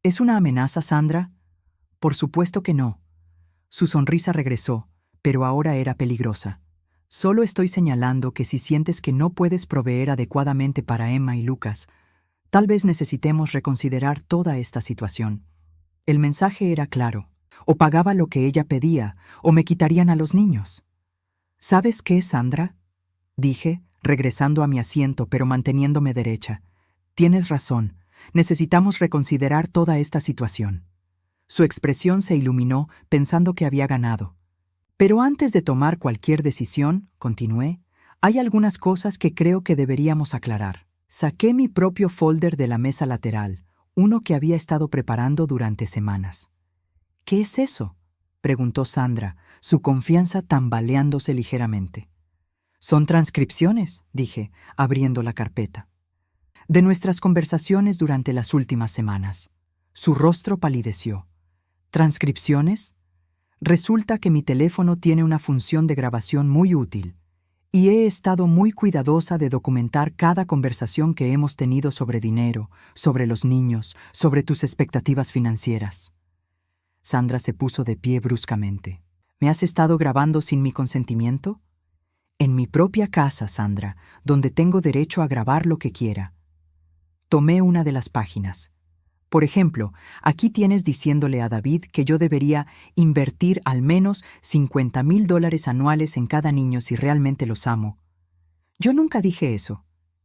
¿Es una amenaza, Sandra? Por supuesto que no. Su sonrisa regresó, pero ahora era peligrosa. Solo estoy señalando que si sientes que no puedes proveer adecuadamente para Emma y Lucas, tal vez necesitemos reconsiderar toda esta situación. El mensaje era claro. O pagaba lo que ella pedía, o me quitarían a los niños. ¿Sabes qué, Sandra? Dije, regresando a mi asiento pero manteniéndome derecha. Tienes razón. Necesitamos reconsiderar toda esta situación. Su expresión se iluminó pensando que había ganado. Pero antes de tomar cualquier decisión, continué, hay algunas cosas que creo que deberíamos aclarar. Saqué mi propio folder de la mesa lateral, uno que había estado preparando durante semanas. ¿Qué es eso?, preguntó Sandra, su confianza tambaleándose ligeramente. Son transcripciones, dije, abriendo la carpeta. De nuestras conversaciones durante las últimas semanas. Su rostro palideció. ¿Transcripciones? Resulta que mi teléfono tiene una función de grabación muy útil, y he estado muy cuidadosa de documentar cada conversación que hemos tenido sobre dinero, sobre los niños, sobre tus expectativas financieras. Sandra se puso de pie bruscamente. ¿Me has estado grabando sin mi consentimiento? En mi propia casa, Sandra, donde tengo derecho a grabar lo que quiera. Tomé una de las páginas. Por ejemplo, aquí tienes diciéndole a David que yo debería invertir al menos $50,000 anuales en cada niño si realmente los amo. Yo nunca dije eso.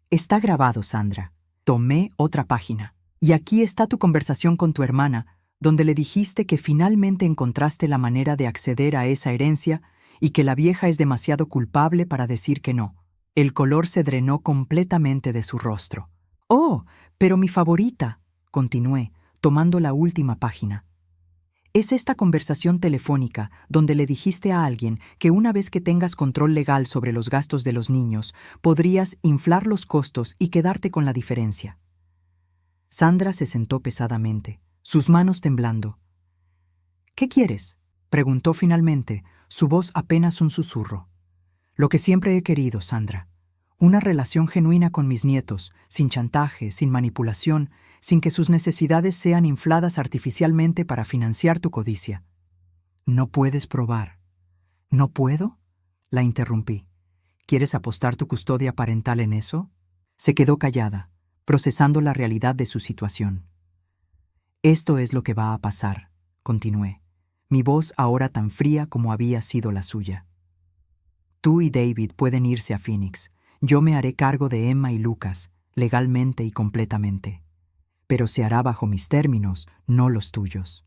Está grabado, Sandra. Tomé otra página. Y aquí está tu conversación con tu hermana, donde le dijiste que finalmente encontraste la manera de acceder a esa herencia y que la vieja es demasiado culpable para decir que no. El color se drenó completamente de su rostro. «Oh, pero mi favorita», continué, tomando la última página. Es esta conversación telefónica donde le dijiste a alguien que una vez que tengas control legal sobre los gastos de los niños, podrías inflar los costos y quedarte con la diferencia. Sandra se sentó pesadamente, sus manos temblando. «¿Qué quieres?», preguntó finalmente, su voz apenas un susurro. «Lo que siempre he querido, Sandra. Una relación genuina con mis nietos, sin chantaje, sin manipulación, sin que sus necesidades sean infladas artificialmente para financiar tu codicia». «¿No puedes probar?» «¿No puedo?», la interrumpí. «¿Quieres apostar tu custodia parental en eso?». Se quedó callada, procesando la realidad de su situación. «Esto es lo que va a pasar», continué, mi voz ahora tan fría como había sido la suya. «Tú y David pueden irse a Phoenix. Yo me haré cargo de Emma y Lucas, legalmente y completamente. Pero se hará bajo mis términos, no los tuyos».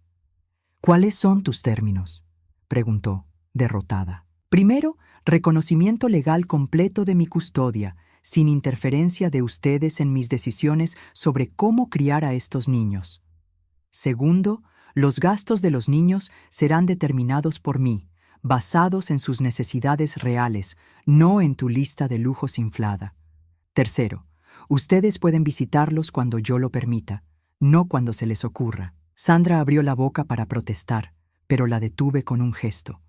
«¿Cuáles son tus términos?», preguntó, derrotada. «Primero, reconocimiento legal completo de mi custodia, sin interferencia de ustedes en mis decisiones sobre cómo criar a estos niños. Segundo, los gastos de los niños serán determinados por mí, basados en sus necesidades reales, no en tu lista de lujos inflada. Tercero, ustedes pueden visitarlos cuando yo lo permita, no cuando se les ocurra». Sandra abrió la boca para protestar, pero la detuve con un gesto.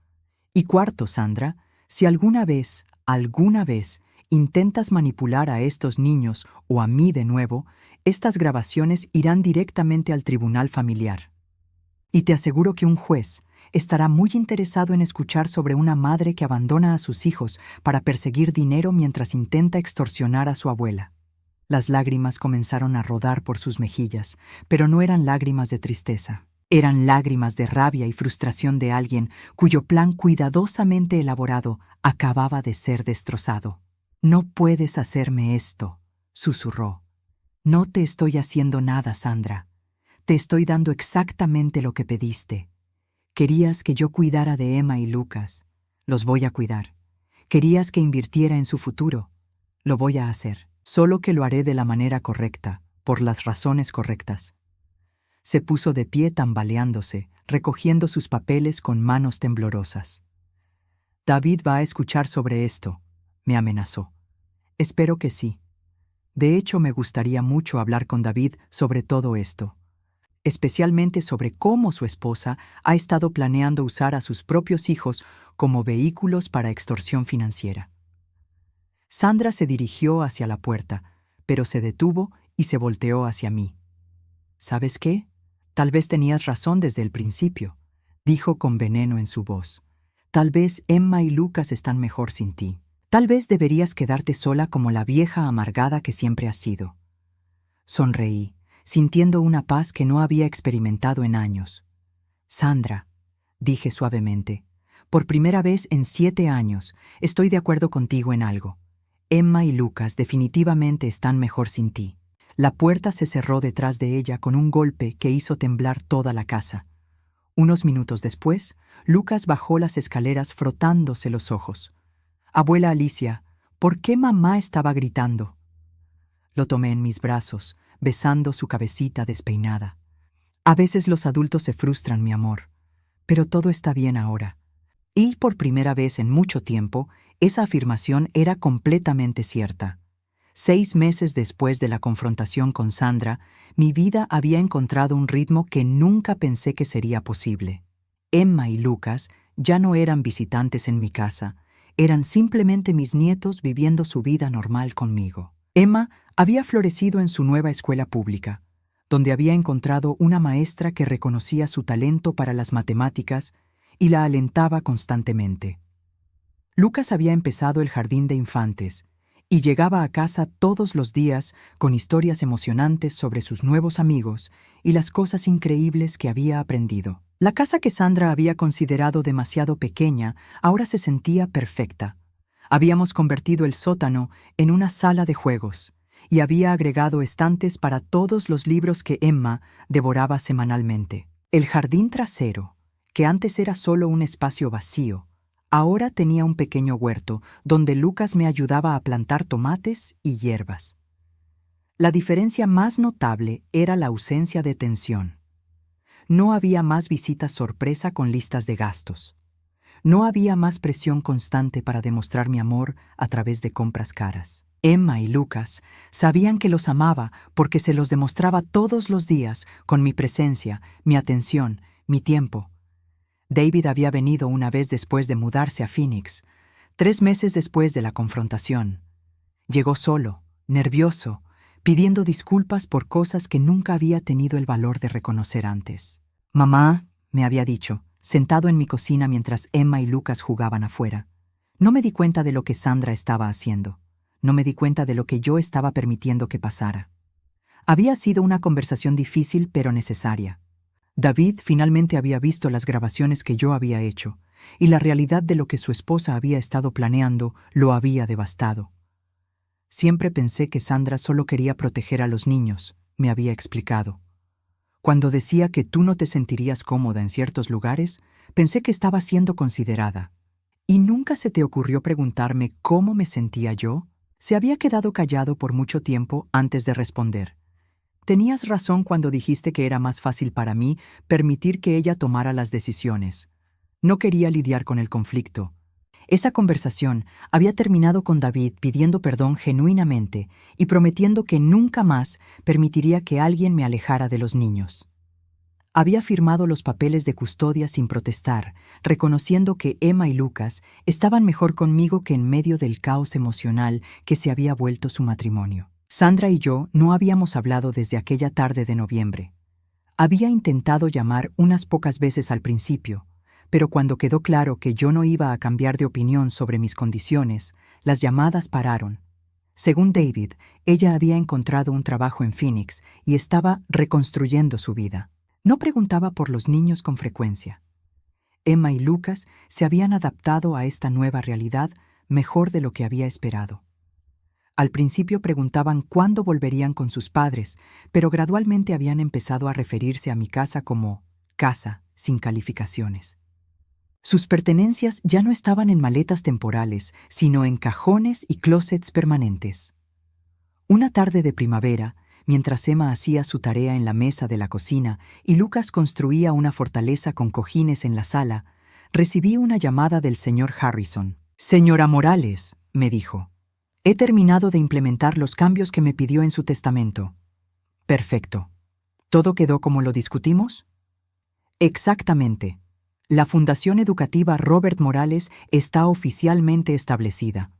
Y cuarto, Sandra, si alguna vez, intentas manipular a estos niños o a mí de nuevo, estas grabaciones irán directamente al tribunal familiar. Y te aseguro que un juez estará muy interesado en escuchar sobre una madre que abandona a sus hijos para perseguir dinero mientras intenta extorsionar a su abuela. Las lágrimas comenzaron a rodar por sus mejillas, pero no eran lágrimas de tristeza. Eran lágrimas de rabia y frustración de alguien cuyo plan cuidadosamente elaborado acababa de ser destrozado. «No puedes hacerme esto», susurró. «No te estoy haciendo nada, Sandra. Te estoy dando exactamente lo que pediste. Querías que yo cuidara de Emma y Lucas. Los voy a cuidar. Querías que invirtiera en su futuro. Lo voy a hacer. Solo que lo haré de la manera correcta, por las razones correctas». Se puso de pie tambaleándose, recogiendo sus papeles con manos temblorosas. «David va a escuchar sobre esto», me amenazó. «Espero que sí. De hecho, me gustaría mucho hablar con David sobre todo esto, especialmente sobre cómo su esposa ha estado planeando usar a sus propios hijos como vehículos para extorsión financiera». Sandra se dirigió hacia la puerta, pero se detuvo y se volteó hacia mí. «¿Sabes qué? Tal vez tenías razón desde el principio», dijo con veneno en su voz. «Tal vez Emma y Lucas están mejor sin ti. Tal vez deberías quedarte sola como la vieja amargada que siempre has sido». Sonreí, sintiendo una paz que no había experimentado en años. «Sandra», dije suavemente, «por primera vez en 7 años estoy de acuerdo contigo en algo. Emma y Lucas definitivamente están mejor sin ti». La puerta se cerró detrás de ella con un golpe que hizo temblar toda la casa. Unos minutos después, Lucas bajó las escaleras frotándose los ojos. «Abuela Alicia, ¿por qué mamá estaba gritando?». Lo tomé en mis brazos, besando su cabecita despeinada. «A veces los adultos se frustran, mi amor, pero todo está bien ahora». Y por primera vez en mucho tiempo, esa afirmación era completamente cierta. 6 meses después de la confrontación con Sandra, mi vida había encontrado un ritmo que nunca pensé que sería posible. Emma y Lucas ya no eran visitantes en mi casa, eran simplemente mis nietos viviendo su vida normal conmigo. Emma había florecido en su nueva escuela pública, donde había encontrado una maestra que reconocía su talento para las matemáticas y la alentaba constantemente. Lucas había empezado el jardín de infantes y llegaba a casa todos los días con historias emocionantes sobre sus nuevos amigos y las cosas increíbles que había aprendido. La casa que Sandra había considerado demasiado pequeña ahora se sentía perfecta. Habíamos convertido el sótano en una sala de juegos y había agregado estantes para todos los libros que Emma devoraba semanalmente. El jardín trasero, que antes era solo un espacio vacío, ahora tenía un pequeño huerto donde Lucas me ayudaba a plantar tomates y hierbas. La diferencia más notable era la ausencia de tensión. No había más visitas sorpresa con listas de gastos. No había más presión constante para demostrar mi amor a través de compras caras. Emma y Lucas sabían que los amaba porque se los demostraba todos los días con mi presencia, mi atención, mi tiempo. David había venido una vez después de mudarse a Phoenix, 3 meses después de la confrontación. Llegó solo, nervioso, pidiendo disculpas por cosas que nunca había tenido el valor de reconocer antes. «Mamá», me había dicho, sentado en mi cocina mientras Emma y Lucas jugaban afuera. No me di cuenta de lo que Sandra estaba haciendo. No me di cuenta de lo que yo estaba permitiendo que pasara. Había sido una conversación difícil pero necesaria. David finalmente había visto las grabaciones que yo había hecho, y la realidad de lo que su esposa había estado planeando lo había devastado. «Siempre pensé que Sandra solo quería proteger a los niños», me había explicado. «Cuando decía que tú no te sentirías cómoda en ciertos lugares, pensé que estaba siendo considerada. ¿Y nunca se te ocurrió preguntarme cómo me sentía yo?». Se había quedado callado por mucho tiempo antes de responder. «Tenías razón cuando dijiste que era más fácil para mí permitir que ella tomara las decisiones. No quería lidiar con el conflicto». Esa conversación había terminado con David pidiendo perdón genuinamente y prometiendo que nunca más permitiría que alguien me alejara de los niños. Había firmado los papeles de custodia sin protestar, reconociendo que Emma y Lucas estaban mejor conmigo que en medio del caos emocional que se había vuelto su matrimonio. Sandra y yo no habíamos hablado desde aquella tarde de noviembre. Había intentado llamar unas pocas veces al principio, pero cuando quedó claro que yo no iba a cambiar de opinión sobre mis condiciones, las llamadas pararon. Según David, ella había encontrado un trabajo en Phoenix y estaba reconstruyendo su vida. No preguntaba por los niños con frecuencia. Emma y Lucas se habían adaptado a esta nueva realidad mejor de lo que había esperado. Al principio preguntaban cuándo volverían con sus padres, pero gradualmente habían empezado a referirse a mi casa como casa sin calificaciones. Sus pertenencias ya no estaban en maletas temporales, sino en cajones y closets permanentes. Una tarde de primavera, mientras Emma hacía su tarea en la mesa de la cocina y Lucas construía una fortaleza con cojines en la sala, recibí una llamada del señor Harrison. «Señora Morales», me dijo, «he terminado de implementar los cambios que me pidió en su testamento». «Perfecto. ¿Todo quedó como lo discutimos?» «Exactamente. La Fundación Educativa Robert Morales está oficialmente establecida.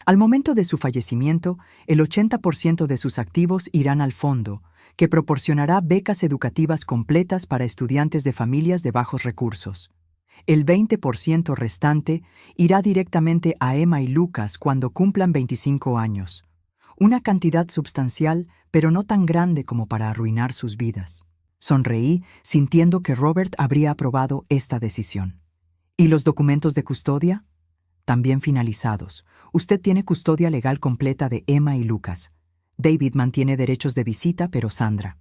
Al momento de su fallecimiento, el 80% de sus activos irán al fondo, que proporcionará becas educativas completas para estudiantes de familias de bajos recursos. El 20% restante irá directamente a Emma y Lucas cuando cumplan 25 años. Una cantidad sustancial, pero no tan grande como para arruinar sus vidas. Sonreí, sintiendo que Robert habría aprobado esta decisión. ¿Y los documentos de custodia? También finalizados. Usted tiene custodia legal completa de Emma y Lucas. David mantiene derechos de visita, pero Sandra.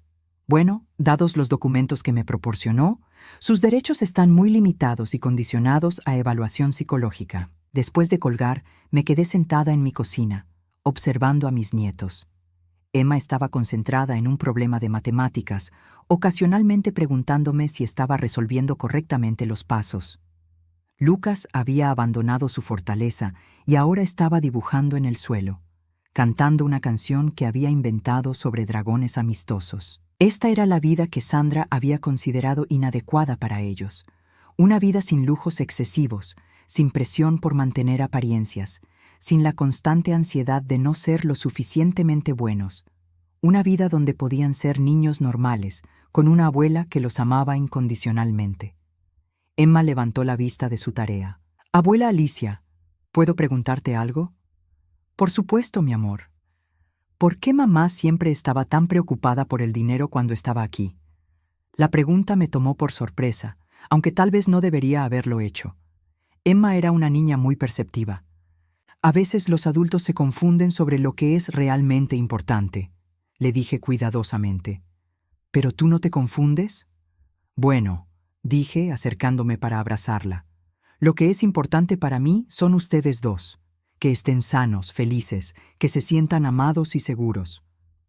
Bueno, dados los documentos que me proporcionó, sus derechos están muy limitados y condicionados a evaluación psicológica. Después de colgar, me quedé sentada en mi cocina, observando a mis nietos. Emma estaba concentrada en un problema de matemáticas, ocasionalmente preguntándome si estaba resolviendo correctamente los pasos. Lucas había abandonado su fortaleza y ahora estaba dibujando en el suelo, cantando una canción que había inventado sobre dragones amistosos. Esta era la vida que Sandra había considerado inadecuada para ellos, una vida sin lujos excesivos, sin presión por mantener apariencias, sin la constante ansiedad de no ser lo suficientemente buenos, una vida donde podían ser niños normales, con una abuela que los amaba incondicionalmente. Emma levantó la vista de su tarea. «Abuela Alicia, ¿puedo preguntarte algo?» «Por supuesto, mi amor. ¿Por qué mamá siempre estaba tan preocupada por el dinero cuando estaba aquí?» La pregunta me tomó por sorpresa, aunque tal vez no debería haberlo hecho. Emma era una niña muy perceptiva. «A veces los adultos se confunden sobre lo que es realmente importante», le dije cuidadosamente. «¿Pero tú no te confundes?» «Bueno», dije, acercándome para abrazarla. «Lo que es importante para mí son ustedes dos. Que estén sanos, felices, que se sientan amados y seguros.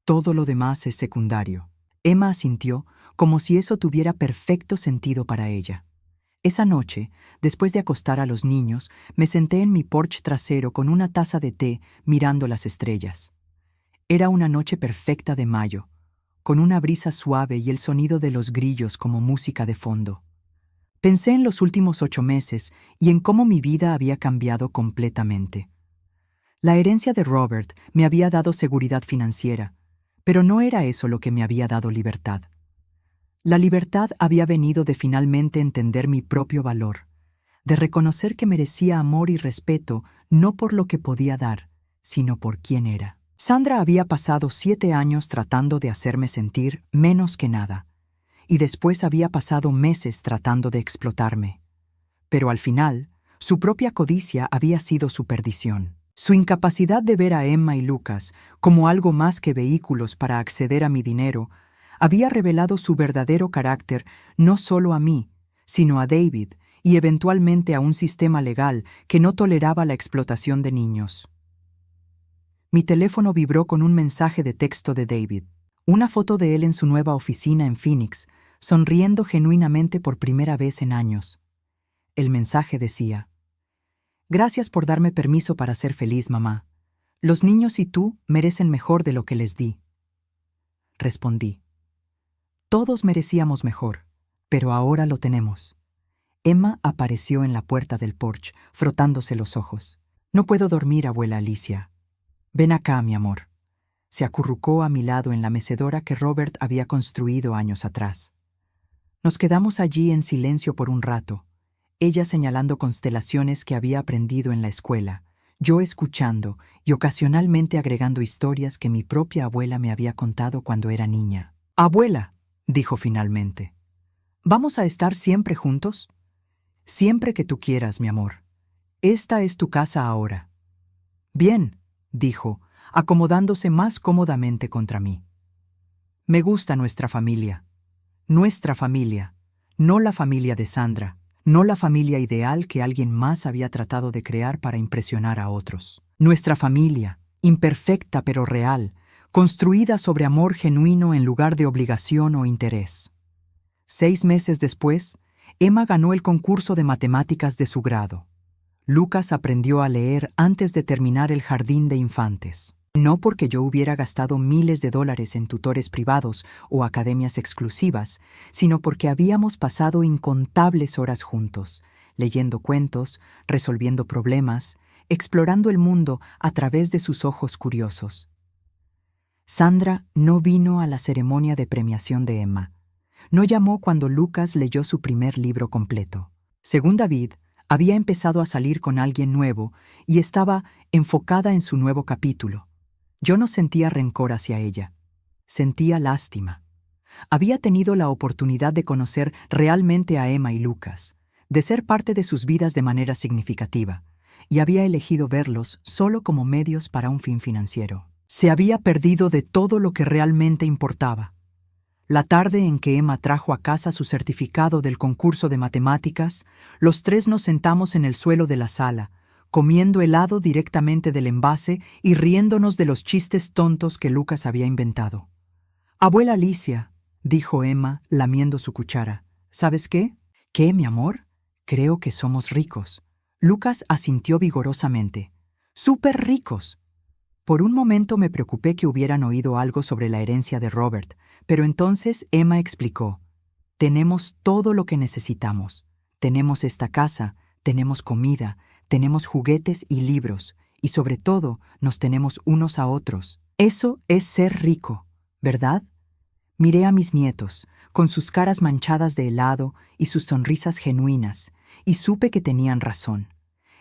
Todo lo demás es secundario». Emma asintió, como si eso tuviera perfecto sentido para ella. Esa noche, después de acostar a los niños, me senté en mi porche trasero con una taza de té mirando las estrellas. Era una noche perfecta de mayo, con una brisa suave y el sonido de los grillos como música de fondo. Pensé en los últimos 8 meses y en cómo mi vida había cambiado completamente. La herencia de Robert me había dado seguridad financiera, pero no era eso lo que me había dado libertad. La libertad había venido de finalmente entender mi propio valor, de reconocer que merecía amor y respeto no por lo que podía dar, sino por quién era. Sandra había pasado 7 años tratando de hacerme sentir menos que nada, y después había pasado meses tratando de explotarme. Pero al final, su propia codicia había sido su perdición. Su incapacidad de ver a Emma y Lucas como algo más que vehículos para acceder a mi dinero había revelado su verdadero carácter no solo a mí, sino a David y eventualmente a un sistema legal que no toleraba la explotación de niños. Mi teléfono vibró con un mensaje de texto de David, una foto de él en su nueva oficina en Phoenix, sonriendo genuinamente por primera vez en años. El mensaje decía: «Gracias por darme permiso para ser feliz, mamá. Los niños y tú merecen mejor de lo que les di». Respondí: «Todos merecíamos mejor, Pero ahora lo tenemos. Emma apareció en la puerta del porche, frotándose los ojos. No puedo dormir, abuela Alicia. Ven acá, mi amor. Se acurrucó a mi lado en la mecedora que Robert había construido años atrás. Nos quedamos allí en silencio por un rato, ella señalando constelaciones que había aprendido en la escuela, yo escuchando y ocasionalmente agregando historias que mi propia abuela me había contado cuando era niña. «Abuela», dijo finalmente, «¿vamos a estar siempre juntos?» «Siempre que tú quieras, mi amor. Esta es tu casa ahora». «Bien», dijo, acomodándose más cómodamente contra mí. «Me gusta nuestra familia. Nuestra familia, no la familia de Sandra, no la familia ideal que alguien más había tratado de crear para impresionar a otros. Nuestra familia, imperfecta pero real, construida sobre amor genuino en lugar de obligación o interés. 6 meses después, Emma ganó el concurso de matemáticas de su grado. Lucas aprendió a leer antes de terminar el jardín de infantes. No porque yo hubiera gastado miles de dólares en tutores privados o academias exclusivas, sino porque habíamos pasado incontables horas juntos, leyendo cuentos, resolviendo problemas, explorando el mundo a través de sus ojos curiosos. Sandra no vino a la ceremonia de premiación de Emma. No llamó cuando Lucas leyó su primer libro completo. Según David, había empezado a salir con alguien nuevo y estaba enfocada en su nuevo capítulo. Yo no sentía rencor hacia ella. Sentía lástima. Había tenido la oportunidad de conocer realmente a Emma y Lucas, de ser parte de sus vidas de manera significativa, y había elegido verlos solo como medios para un fin financiero. Se había perdido de todo lo que realmente importaba. La tarde en que Emma trajo a casa su certificado del concurso de matemáticas, los 3 nos sentamos en el suelo de la sala, comiendo helado directamente del envase y riéndonos de los chistes tontos que Lucas había inventado. «Abuela Alicia», dijo Emma, lamiendo su cuchara, «¿sabes qué? ¿Qué, mi amor? Creo que somos ricos». Lucas asintió vigorosamente. «¡Súper ricos!». Por un momento me preocupé que hubieran oído algo sobre la herencia de Robert, pero entonces Emma explicó. «Tenemos todo lo que necesitamos. Tenemos esta casa, tenemos comida, tenemos juguetes y libros, y sobre todo nos tenemos unos a otros. Eso es ser rico, ¿verdad?». Miré a mis nietos, con sus caras manchadas de helado y sus sonrisas genuinas, y supe que tenían razón.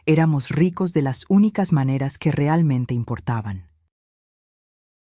Éramos ricos de las únicas maneras que realmente importaban.